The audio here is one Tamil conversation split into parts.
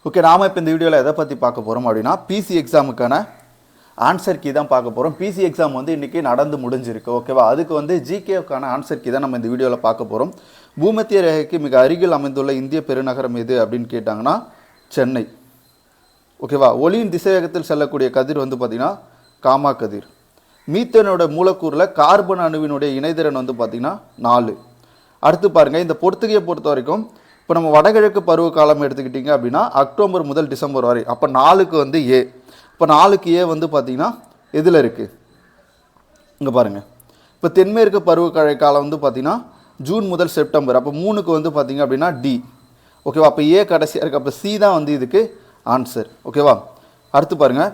ஓகே, நாம் இப்போ இந்த வீடியோவில் எதை பற்றி பார்க்க போகிறோம் அப்படின்னா பிசி எக்ஸாமுக்கான ஆன்சர் கீ தான் பார்க்க போகிறோம். பிசி எக்ஸாம் வந்து இன்றைக்கி நடந்து முடிஞ்சிருக்கு. ஓகேவா, அதுக்கு வந்து ஜிகேவுக்கான ஆன்சர் கீ தான் நம்ம இந்த வீடியோவில் பார்க்க போகிறோம். பூமத்திய ரேகைக்கு மிக அருகில் அமைந்துள்ள இந்திய பெருநகரம் எது அப்படின்னு கேட்டாங்கன்னா சென்னை. ஓகேவா, ஒளியின் திசைவேகத்தில் செல்லக்கூடிய கதிர் வந்து பார்த்திங்கன்னா காமா கதிர். மீத்தேனோட மூலக்கூறில் கார்பன் அணுவினுடைய இணைதிறன் வந்து பார்த்திங்கன்னா 4. அடுத்து பாருங்கள், இந்த பொறுத்துகையை பொறுத்த வரைக்கும் இப்போ நம்ம வடகிழக்கு பருவ காலம் எடுத்துக்கிட்டிங்க அப்படின்னா அக்டோபர் முதல் டிசம்பர் வரை. அப்போ 4க்கு வந்து ஏ. இப்போ 4க்கு ஏ வந்து பார்த்திங்கன்னா எதில் இருக்குது இங்கே பாருங்கள். இப்போ தென்மேற்கு பருவ காலம் வந்து பார்த்திங்கன்னா ஜூன் முதல் செப்டம்பர். அப்போ 3க்கு வந்து பார்த்திங்க அப்படின்னா டி. ஓகேவா, அப்போ ஏ கடைசியாக இருக்குது. அப்போ சி தான் வந்து இதுக்கு ஆன்சர். ஓகேவா, அடுத்து பாருங்கள்,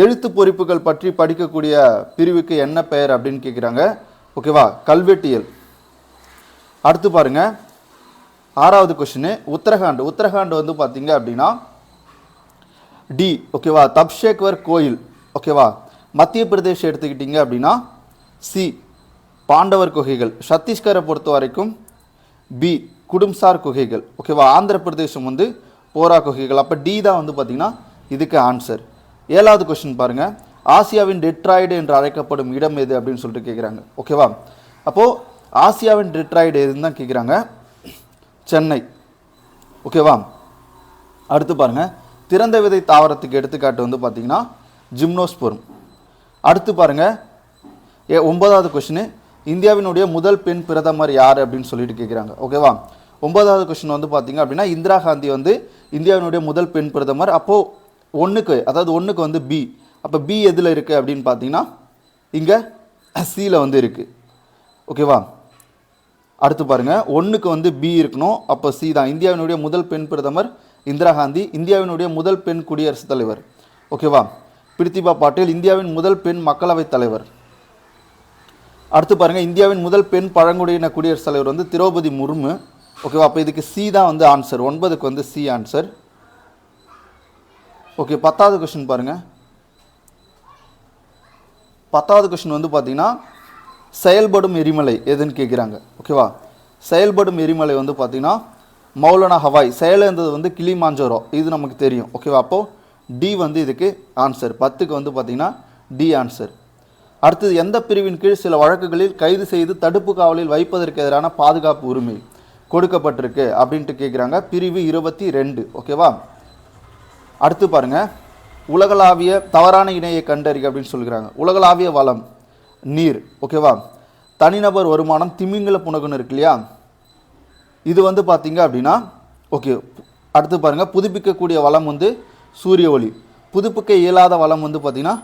எழுத்து பொறிப்புகள் பற்றி படிக்கக்கூடிய பிரிவுக்கு என்ன பெயர் அப்படின்னு கேட்குறாங்க. ஓகேவா, கல்வெட்டியல். அடுத்து பாருங்க, 6வது கொஸ்டின் உத்தரகாண்ட் வந்து பார்த்தீங்க அப்படின்னா டி. ஓகேவா, தப்ஷேக்வர் கோயில். ஓகேவா, மத்திய பிரதேஷ் எடுத்துக்கிட்டிங்க அப்படின்னா சி, பாண்டவர் குகைகள். சத்தீஸ்கரை பொறுத்த வரைக்கும் பி, குடும்சார் குகைகள். ஓகேவா, ஆந்திர பிரதேசம் வந்து போரா குகைகள். அப்போ டி தான் வந்து பார்த்திங்கன்னா இதுக்கு ஆன்சர். 7வது கொஸ்டின் பாருங்கள், ஆசியாவின் டெட்ராய்டு என்று அழைக்கப்படும் இடம் எது அப்படின்னு சொல்லிட்டு கேட்குறாங்க. ஓகேவா, அப்போது ஆசியாவின் டெட்ராய்டு எதுன்னு தான் கேட்குறாங்க, சென்னை. ஓகேவா, அடுத்து பாருங்கள், திறந்த விதை தாவரத்துக்கு எடுத்துக்காட்டு வந்து பார்த்திங்கன்னா ஜிம்னோஸ்போர்ம். அடுத்து பாருங்கள், 9வது கொஸ்டின், இந்தியாவினுடைய முதல் பெண் பிரதமர் யார் அப்படின்னு சொல்லிட்டு கேட்குறாங்க. ஓகேவா, 9வது கொஸ்டின் வந்து பார்த்திங்க அப்படின்னா இந்திரா காந்தி வந்து இந்தியாவினுடைய முதல் பெண் பிரதமர். அப்போது ஒன்றுக்கு வந்து பி. அப்போ பி எதில் இருக்குது அப்படின்னு பார்த்தீங்கன்னா இங்கே சியில் வந்து இருக்குது. ஓகேவா, அடுத்து பாருங்கள், 1க்கு வந்து பி இருக்கணும். அப்போ சி தான். இந்தியாவினுடைய முதல் பெண் பிரதமர் இந்திரா காந்தி. இந்தியாவினுடைய முதல் பெண் குடியரசுத் தலைவர். ஓகேவா, பிரித்திபா பாட்டீல். இந்தியாவின் முதல் பெண் மக்களவைத் தலைவர். அடுத்து பாருங்கள், இந்தியாவின் முதல் பெண் பழங்குடியின குடியரசுத் தலைவர் வந்து திரௌபதி முர்மு. ஓகேவா, அப்போ இதுக்கு சி தான் வந்து ஆன்சர். 9க்கு வந்து சி ஆன்சர். ஓகே, 10வது கொஸ்டின் பாருங்கள். 10வது கொஸ்டின் வந்து பார்த்தீங்கன்னா செயல்படும் எரிமலை எதுன்னு கேட்குறாங்க. ஓகேவா, செயல்படும் எரிமலை வந்து பார்த்தீங்கன்னா மௌலானா ஹவாய். செயலந்தது வந்து கிளிமாஞ்சோரோ, இது நமக்கு தெரியும். ஓகேவா, அப்போது டி வந்து இதுக்கு ஆன்சர். 10க்கு வந்து பார்த்தீங்கன்னா டி ஆன்சர். அடுத்தது, எந்த பிரிவின் கீழ் சில வழக்குகளில் கைது செய்து தடுப்பு காவலில் வைப்பதற்கு எதிரான பாதுகாப்பு உரிமை கொடுக்கப்பட்டிருக்கு அப்படின்ட்டு கேட்குறாங்க. பிரிவு 22. ஓகேவா, அடுத்து பாருங்கள், உலகளாவிய தவறான இணையை கண்டறிக அப்படின்னு சொல்கிறாங்க. உலகளாவிய வளம் நீர். ஓகேவா, தனிநபர் வருமானம் திமிங்கல புனகுன்னு இருக்கு இல்லையா, இது வந்து பார்த்தீங்க அப்படின்னா ஓகே. அடுத்து பாருங்கள், புதுப்பிக்கக்கூடிய வளம் வந்து சூரிய ஒளி. புதுப்பிக்க இயலாத வளம் வந்து பார்த்திங்கன்னா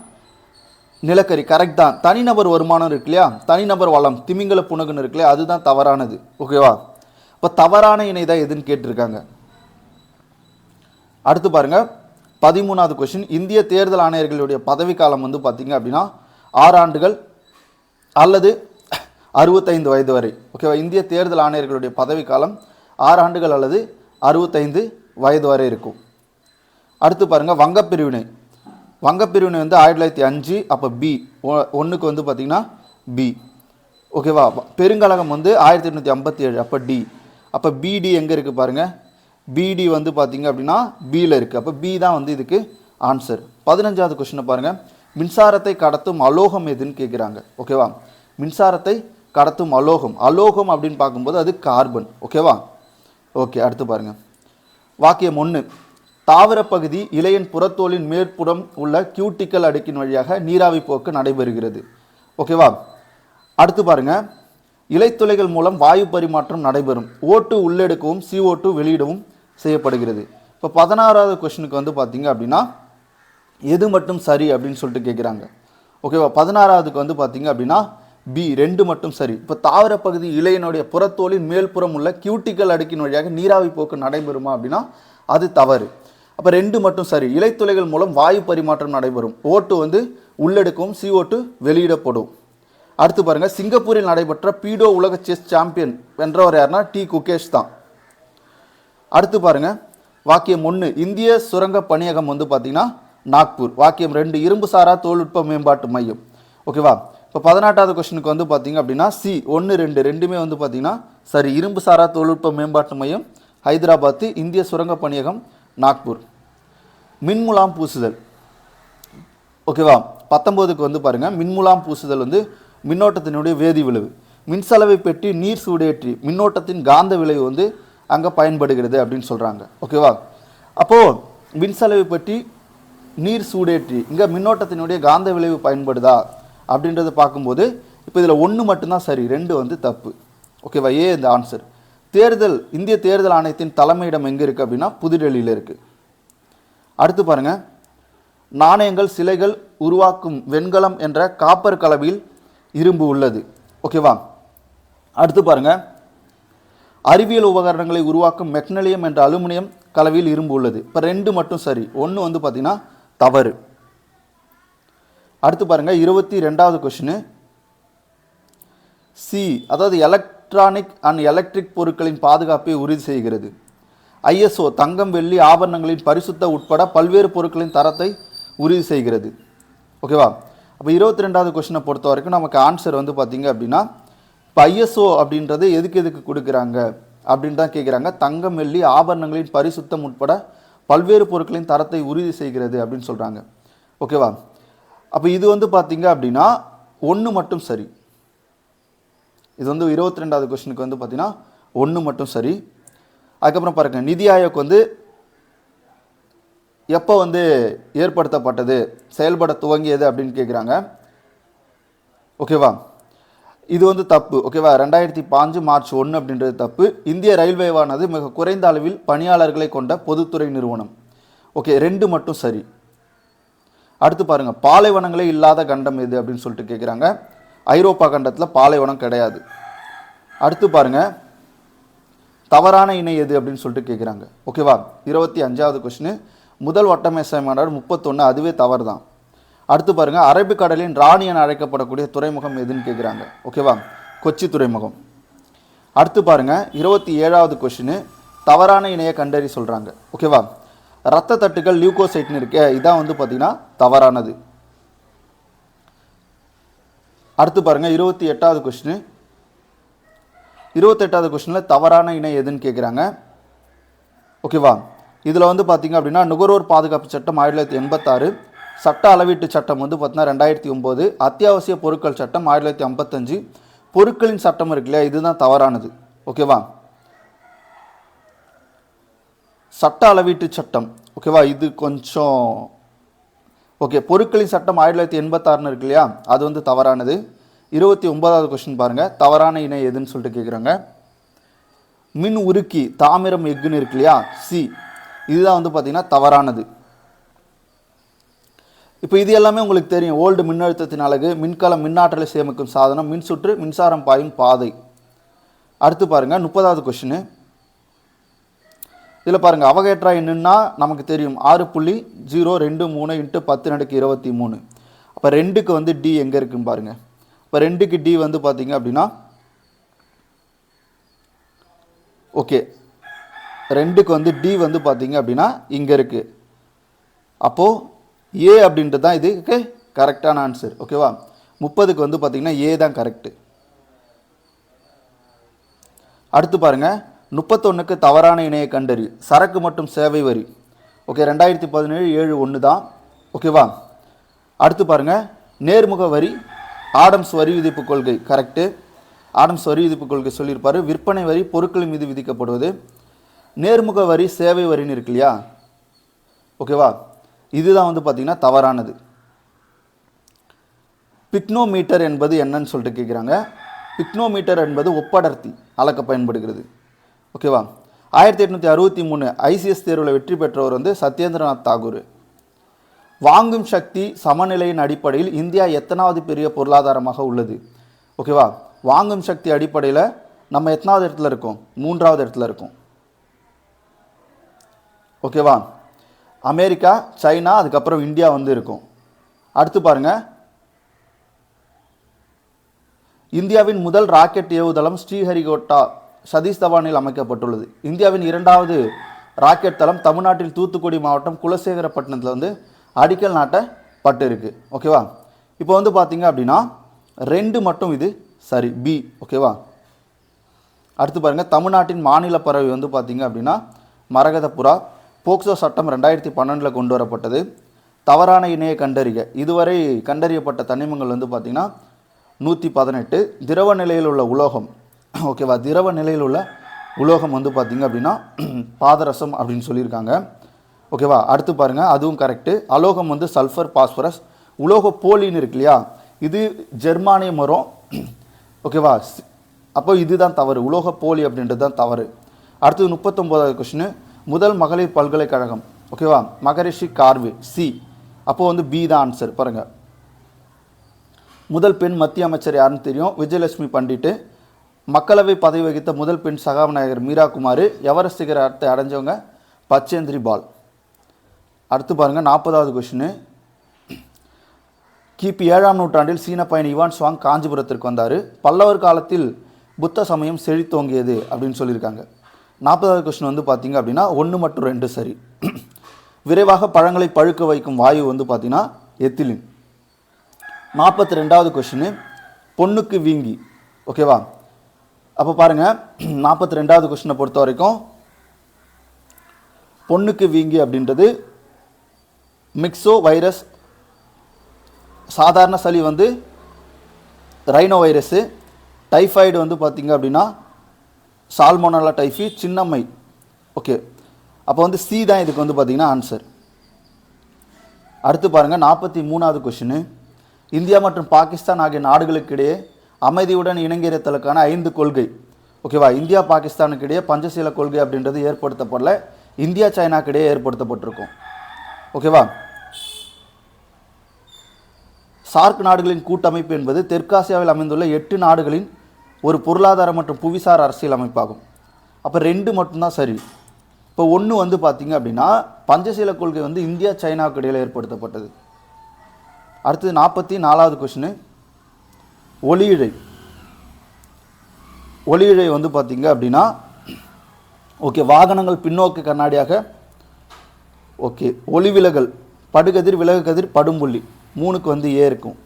நிலக்கரி. கரெக்ட் தான். தனிநபர் வருமானம் இருக்கு இல்லையா, தனிநபர் வளம் திமிங்கல புனகுன்னு இருக்கு இல்லையா, அதுதான் தவறானது. ஓகேவா, இப்போ தவறான இணை தான் எதுன்னு கேட்டிருக்காங்க. அடுத்து பாருங்கள், 13வது கொஸ்டின், இந்திய தேர்தல் ஆணையர்களுடைய பதவிக்காலம் வந்து பார்த்திங்க அப்படின்னா 6 ஆண்டுகள் அல்லது 65 வயது வரை. ஓகேவா, இந்திய தேர்தல் ஆணையர்களுடைய பதவிக்காலம் 6 ஆண்டுகள் அல்லது 65 வயது வரை இருக்கும். அடுத்து பாருங்கள், வங்கப்பிரிவினை வந்து 1905. அப்போ பி. 1க்கு வந்து பார்த்திங்கன்னா பி. ஓகேவா, பெருங்கழகம் வந்து 1857. அப்போ டி. அப்போ பிடி எங்கே இருக்குது பாருங்கள், பிடி வந்து பார்த்திங்க அப்படின்னா பியில் இருக்குது. அப்போ பி தான் வந்து இதுக்கு ஆன்சர். 15வது கொஸ்டினை பாருங்கள், மின்சாரத்தை கடத்தும் அலோகம் எதுன்னு கேட்குறாங்க. ஓகேவா, மின்சாரத்தை கடத்தும் அலோகம் அப்படின்னு பார்க்கும்போது அது கார்பன். ஓகேவா, ஓகே. அடுத்து பாருங்கள், வாக்கியம் 1, தாவரப்பகுதி இலையின் புறத்தோலின் மேற்புறம் உள்ள கியூட்டிக்கல் அடுக்கின் வழியாக நீராவி போக்கு நடைபெறுகிறது. ஓகேவா, அடுத்து பாருங்கள், இலைத்துளைகள் மூலம் வாயு பரிமாற்றம் நடைபெறும். O2 உள்ளெடுக்கவும் CO2 வெளியிடவும் செய்யப்படுகிறது. இப்போ 16வது கொஸ்டினுக்கு வந்து பார்த்தீங்க அப்படின்னா எது மட்டும் சரி அப்படின்னு சொல்லிட்டு கேட்குறாங்க. ஓகேவா, 16வதுக்கு வந்து பார்த்தீங்க அப்படின்னா பி, 2 மட்டும் சரி. இப்போ தாவரப்பகுதி இலையினுடைய புறத்தோலின் மேல்புறம் உள்ள கியூட்டிக்கல் அடுக்கின் வழியாக நீராவி போக்கு நடைபெறுமா அப்படின்னா அது தவறு. அப்போ 2 மட்டும் சரி. இலைத்துளைகள் மூலம் வாயு பரிமாற்றம் நடைபெறும். O2 வந்து உள்ளெடுக்கவும் CO2 வெளியிடப்படும். அடுத்து பாருங்கள், சிங்கப்பூரில் நடைபெற்ற பீடோ உலக செஸ் சாம்பியன் வென்றவர் யாருன்னா டி குகேஷ் தான். அடுத்து பாருங்கள், வாக்கியம் 1, இந்திய சுரங்க பணியகம் வந்து பார்த்திங்கன்னா நாக்பூர். வாக்கியம் 2, இரும்பு சாரா தொழில்நுட்ப மேம்பாட்டு மையம். ஓகேவா, இப்போ 18வது கொஸ்டினுக்கு வந்து பார்த்தீங்க அப்படின்னா சி 1 2 ரெண்டுமே வந்து பார்த்தீங்கன்னா சரி. இரும்பு சாரா தொழில்நுட்ப மேம்பாட்டு மையம் ஹைதராபாத், இந்திய சுரங்க பணியகம் நாக்பூர். மின்முலாம் பூசுதல், ஓகேவா. 19க்கு வந்து பாருங்கள், மின்முலாம் பூசுதல் வந்து மின்னோட்டத்தினுடைய வேதி விளைவு. மின்சலவை பெட்டி நீர் சூடேற்றி மின்னோட்டத்தின் காந்த விளைவு வந்து அங்கே பயன்படுகிறது அப்படின்னு சொல்கிறாங்க, ஓகேவா. அப்போது மின்சலவை பெட்டி நீர் சூடேற்றி இங்கே மின்னோட்டத்தினுடைய காந்த விளைவு பயன்படுதா அப்படின்றத பார்க்கும்போது இப்போ இதில் 1 மட்டும்தான் சரி, 2 வந்து தப்பு, ஓகேவா. ஏ இந்த ஆன்சர். தேர்தல், இந்திய தேர்தல் ஆணையத்தின் தலைமையிடம் எங்கே இருக்குது அப்படின்னா புதுடெல்லியில் இருக்குது. அடுத்து பாருங்கள், நாணயங்கள் சிலைகள் உருவாக்கும் வெண்கலம் என்ற காப்பர் கலவையில் இரும்பு உள்ளது, ஓகேவா. அடுத்து பாருங்கள், அறிவியல் உபகரணங்களை உருவாக்கும் மெக்னீசியம் என்ற அலுமினியம் கலவையில் இரும்பு உள்ளது. இப்போ 2 மட்டும் சரி, 1 வந்து பார்த்தீங்கன்னா தவறு. அடுத்து பாருங்கள், 22வது கொஸ்டின் சி, அதாவது எலக்ட்ரானிக் அண்ட் எலக்ட்ரிக் பொருட்களின் பாதுகாப்பை உறுதி செய்கிறது. ஐஎஸ்ஓ தங்கம் வெள்ளி ஆபரணங்களின் பரிசுத்த உட்பட பல்வேறு பொருட்களின் தரத்தை உறுதி செய்கிறது, ஓகேவா. அப்போ 22வது கொஸ்டினை பொறுத்த வரைக்கும் நமக்கு ஆன்சர் வந்து பார்த்தீங்க அப்படின்னா இப்போ ஐஎஸ்ஓ அப்படின்றது எதுக்கு கொடுக்குறாங்க அப்படின்னு தான் கேட்குறாங்க. தங்கம் வெள்ளி ஆபரணங்களின் பரிசுத்தம் உட்பட பல்வேறு பொருட்களின் தரத்தை உறுதி செய்கிறது அப்படின்னு சொல்கிறாங்க, ஓகேவா. அப்போ இது வந்து பார்த்தீங்க அப்படின்னா 1 மட்டும் சரி. இது வந்து 22வது கொஸ்டினுக்கு வந்து பார்த்தீங்கன்னா 1 மட்டும் சரி. அதுக்கப்புறம் பாருங்கள், நிதி ஆயோக் வந்து எப்போ வந்து ஏற்படுத்தப்பட்டது, செயல்பட துவங்கியது அப்படின்னு கேட்குறாங்க, ஓகேவா. இது வந்து தப்பு, ஓகேவா. 2005 மார்ச் 1 அப்படின்றது தப்பு. இந்திய ரயில்வேவானது மிக குறைந்த அளவில் பணியாளர்களை கொண்ட பொதுத்துறை நிறுவனம், ஓகே. 2 மட்டும் சரி. அடுத்து பாருங்கள், பாலைவனங்களே இல்லாத கண்டம் எது அப்படின்னு சொல்லிட்டு கேட்குறாங்க. ஐரோப்பா கண்டத்தில் பாலைவனம் கிடையாது. அடுத்து பாருங்கள், தவறான இணை எது அப்படின்னு சொல்லிட்டு கேட்குறாங்க, ஓகேவா. 25வது கொஸ்டின், முதல் வட்டமேசை மாநாடு 31, அதுவே தவறு தான். அடுத்து பாருங்கள், அரபிக்கடலின் ராணி என அழைக்கப்படக்கூடிய துறைமுகம் எதுன்னு கேட்குறாங்க, ஓகேவா. கொச்சி துறைமுகம். அடுத்து பாருங்கள், 27வது கொஸ்டின், தவறான இணையை கண்டறி சொல்கிறாங்க, ஓகேவா. இரத்த தட்டுகள் லியூகோசைட்னு இருக்கே, இதான் வந்து பார்த்தீங்கன்னா தவறானது. அடுத்து பாருங்கள், 28வது கொஸ்டின், 28வது கொஸ்டினில் தவறான இணை எதுன்னு கேட்குறாங்க, ஓகேவா. இதில் வந்து பார்த்தீங்க அப்படின்னா நுகர்வோர் பாதுகாப்பு சட்டம் 1986, சட்ட அளவீட்டு சட்டம் வந்து பார்த்தீங்கன்னா 2009, அத்தியாவசிய பொருட்கள் சட்டம் 1955, பொருட்களின் சட்டம் இருக்கு இல்லையா, இதுதான் தவறானது, ஓகேவா. சட்ட அளவீட்டு சட்டம், ஓகேவா, இது கொஞ்சம் ஓகே. பொருட்களின் சட்டம் 1986 இருக்கு இல்லையா, அது வந்து தவறானது. 29வது கொஸ்டின் பாருங்கள், தவறான இணை எதுன்னு சொல்லிட்டு கேட்குறாங்க. மின் உருக்கி தாமிரம் எஃகுன்னு இருக்கு இல்லையா, சி, இதுதான் வந்து பார்த்தீங்கன்னா தவறானது. இப்போ இது எல்லாமே உங்களுக்கு தெரியும். ஓல்டு மின்னழுத்தத்தின் அலகு, மின்கலம், மின்னாற்றலை சேமிக்கும் சாதனம், மின்சுற்று, மின்சாரம் பாயும் பாதை. அடுத்து பாருங்கள், 30வது கொஸ்டின். இதில் பாருங்கள், அவகேட்ரா என்னன்னா நமக்கு தெரியும் 6.023 × 10⁻23. அப்போ 2க்கு வந்து டி எங்கே இருக்குன்னு பாருங்கள். இப்போ 2க்கு டி வந்து பார்த்தீங்க அப்படின்னா ஓகே, 2க்கு வந்து டி வந்து பார்த்தீங்க அப்படின்னா இங்கே இருக்குது. அப்போது ஏ அப்படின்றது தான் இதுக்கு கரெக்டான ஆன்சர், ஓகேவா. 30க்கு வந்து பார்த்தீங்கன்னா ஏ தான் கரெக்டு. அடுத்து பாருங்கள், 31க்கு தவறான இணையை கண்டறி. சரக்கு மற்றும் சேவை வரி, ஓகே, 2017 7/1 தான், ஓகேவா. அடுத்து பாருங்கள், நேர்முக வரி, ஆடம்ஸ் வரி விதிப்பு கொள்கை கரெக்டு. ஆடம்ஸ் வரி விதிப்பு கொள்கை சொல்லியிருப்பார். விற்பனை வரி பொருட்களின் மீது விதிக்கப்படுவது. நேர்முக வரி சேவை வரின்னு இருக்கு இல்லையா, ஓகேவா, இதுதான் வந்து பார்த்திங்கன்னா தவறானது. பிக்னோமீட்டர் என்பது என்னன்னு சொல்லிட்டு கேட்குறாங்க. பிக்னோமீட்டர் என்பது ஒப்படர்த்தி அளக்க பயன்படுகிறது, ஓகேவா. 1863 ஐசிஎஸ் தேர்வில் வெற்றி பெற்றவர் வந்து சத்யேந்திரநாத் தாகூர். வாங்கும் சக்தி சமநிலையின் அடிப்படையில் இந்தியா எத்தனாவது பெரிய பொருளாதாரமாக உள்ளது, ஓகேவா. வாங்கும் சக்தி அடிப்படையில் நம்ம எத்தனாவது இடத்துல இருக்கோம், 3வது இடத்துல இருக்கோம், ஓகேவா. அமெரிக்கா, சைனா, அதுக்கப்புறம் இந்தியா வந்து இருக்கும். அடுத்து பாருங்கள், இந்தியாவின் முதல் ராக்கெட் ஏவுதளம் ஸ்ரீஹரிகோட்டா சதீஷ் தவானில் அமைக்கப்பட்டுள்ளது. இந்தியாவின் 2வது ராக்கெட் தளம் தமிழ்நாட்டில் தூத்துக்குடி மாவட்டம் குலசேகரப்பட்டினத்தில் வந்து அடிக்கல் நாட்டப்பட்டு இருக்குது, ஓகேவா. இப்போ வந்து பார்த்தீங்க அப்படின்னா 2 மட்டும் இது சரி, பி. ஓகேவா? அடுத்து பாருங்கள், தமிழ்நாட்டின் மாநில பறவை வந்து பார்த்திங்க அப்படின்னா மரகத புறா. போக்சோ சட்டம் 2012 கொண்டு வரப்பட்டது. தவறான இணையை கண்டறிக. இதுவரை கண்டறியப்பட்ட தனிமங்கள் வந்து பார்த்திங்கன்னா 118. திரவ நிலையில் உள்ள உலோகம், ஓகேவா, திரவ நிலையில் உள்ள உலோகம் வந்து பார்த்திங்க அப்படின்னா பாதரசம் அப்படின்னு சொல்லியிருக்காங்க. ஓகேவா? அடுத்து பாருங்கள், அதுவும் கரெக்டு. அலோகம் வந்து சல்ஃபர், பாஸ்பரஸ். உலோக போலின்னு இருக்கு இல்லையா, இது ஜெர்மானிய மரம். ஓகேவா? அப்போ இதுதான் தவறு, உலோக போலி அப்படின்றது தான் தவறு. அடுத்தது 39வது கொஸ்டின், முதல் மகளிர் பல்கலைக்கழகம். ஓகேவா? மகரிஷி கார்வே, சி. அப்போது வந்து பி தான் ஆன்சர். பாருங்கள், முதல் பெண் மத்திய அமைச்சர் யாருன்னு தெரியும், விஜயலட்சுமி பண்டிட்டு. மக்களவை பதவி வகித்த முதல் பெண் சகாநாயகர் மீரா குமார். எவரெஸ்ட் சிகரத்தை அடைஞ்சவங்க பச்சேந்திரி பால். அடுத்து பாருங்கள், 40வது கொஸ்டின், கிபி 7ஆம் நூற்றாண்டில் சீன பயணி இவான் சுவாங் காஞ்சிபுரத்திற்கு வந்தார். பல்லவர் காலத்தில் புத்த சமயம் செழித்தோங்கியது அப்படின்னு சொல்லியிருக்காங்க. 40வது கொஸ்டின் வந்து பார்த்திங்க அப்படின்னா 1 மற்றும் 2 சரி. விரைவாக பழங்களை பழுக்க வைக்கும் வாயு வந்து பார்த்திங்கன்னா எத்திலின். 42வது கொஸ்டின், பொண்ணுக்கு வீங்கி. ஓகேவா? அப்போ பாருங்கள், 42வது கொஸ்டினை பொறுத்த வரைக்கும் பொண்ணுக்கு வீங்கி அப்படின்றது மிக்ஸோ வைரஸ். சாதாரண சளி வந்து ரைனோ வைரஸு. டைஃபாய்டு வந்து பார்த்திங்க அப்படின்னா சால்மோனல்லா டைஃபி, சின்னம்மை. ஓகே, அப்போ வந்து சி தான் இதுக்கு வந்து பார்த்திங்கன்னா ஆன்சர். அடுத்து பாருங்கள், 43வது கொஸ்டின், இந்தியா மற்றும் பாகிஸ்தான் ஆகிய நாடுகளுக்கிடையே அமைதியுடன் இணங்கியிருத்தலுக்கான 5 கொள்கை. ஓகேவா? இந்தியா பாகிஸ்தானுக்கு இடையே பஞ்சசீல கொள்கை அப்படின்றது ஏற்படுத்தப்படல, இந்தியா சைனாக்கு இடையே ஏற்படுத்தப்பட்டிருக்கும். ஓகேவா? சார்க் நாடுகளின் கூட்டமைப்பு என்பது தெற்காசியாவில் அமைந்துள்ள 8 நாடுகளின் ஒரு பொருளாதார மற்றும் புவிசார் அரசியல் அமைப்பாகும். அப்போ 2 மட்டும்தான் சரி. இப்போ 1 வந்து பார்த்திங்க அப்படின்னா பஞ்சசீல கொள்கை வந்து இந்தியா சைனாவுக்கு இடையில் ஏற்படுத்தப்பட்டது. அடுத்தது 44வது கொஸ்டின், ஒளியிழை. ஒளியிழை வந்து பார்த்திங்க அப்படின்னா ஓகே, வாகனங்கள் பின்னோக்கு கண்ணாடியாக. ஓகே, ஒளிவிலகல், படுகதிர், விலகு கதிர், படும்புள்ளி. 3க்கு வந்து ஏ இருக்கும்.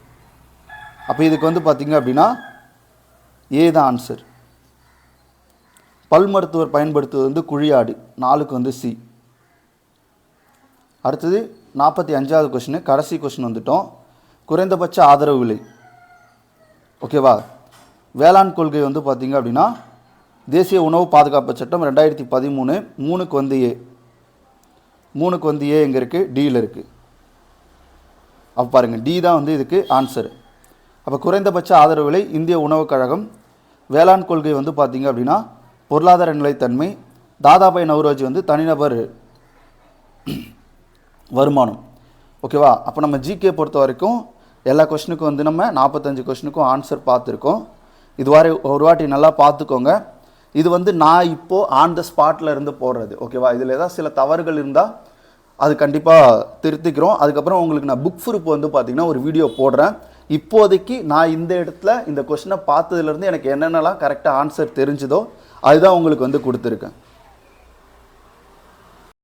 அப்போ இதுக்கு வந்து பார்த்திங்க அப்படின்னா ஏ தான் ஆன்சர். பல் மருத்துவர் பயன்படுத்துவது வந்து குழியாடு. 4க்கு வந்து சி. அடுத்தது 45வது கொஸ்டின், கடைசி கொஸ்டின் வந்துட்டோம். குறைந்தபட்ச ஆதரவு விலை. ஓகேவா? வேளாண் கொள்கை வந்து பார்த்திங்க அப்படின்னா தேசிய உணவு பாதுகாப்பு சட்டம் 2013. 3க்கு வந்து ஏ. 3க்கு வந்து ஏ எங்கே இருக்குது? டியில் இருக்குது. அப்போ பாருங்கள், டி தான் வந்து இதுக்கு ஆன்சர். அப்போ குறைந்தபட்ச ஆதரவு விலை இந்திய உணவுக் கழகம். வேளாண் கொள்கை வந்து பார்த்திங்க அப்படின்னா பொருளாதார நிலைத்தன்மை. தாதாபாய் நவ்ரோஜி வந்து தனிநபர் வருமானம். ஓகேவா? அப்போ நம்ம ஜிகே பொறுத்த வரைக்கும் எல்லா கொஸ்டினுக்கும் வந்து நம்ம 45 கொஸ்டினுக்கும் ஆன்சர் பார்த்துருக்கோம். இதுவரை ஒரு வாட்டி நல்லா பார்த்துக்கோங்க. இது வந்து நான் இப்போது ஆன் த ஸ்பாட்டில் இருந்து போடுறது. ஓகேவா? இதில் ஏதாவது சில தவறுகள் இருந்தால் அது கண்டிப்பாக திருத்திக்கிறோம். அதுக்கப்புறம் உங்களுக்கு நான் புக் ப்ரூஃப் வந்து பார்த்திங்கன்னா ஒரு வீடியோ போடுறேன். இப்போதைக்கு நான் இந்த இடத்துல இந்த கொஸ்டினை பார்த்ததுலேருந்து எனக்கு என்னென்னலாம் கரெக்டாக ஆன்சர் தெரிஞ்சுதோ அதுதான் உங்களுக்கு வந்து கொடுத்துருக்கேன்.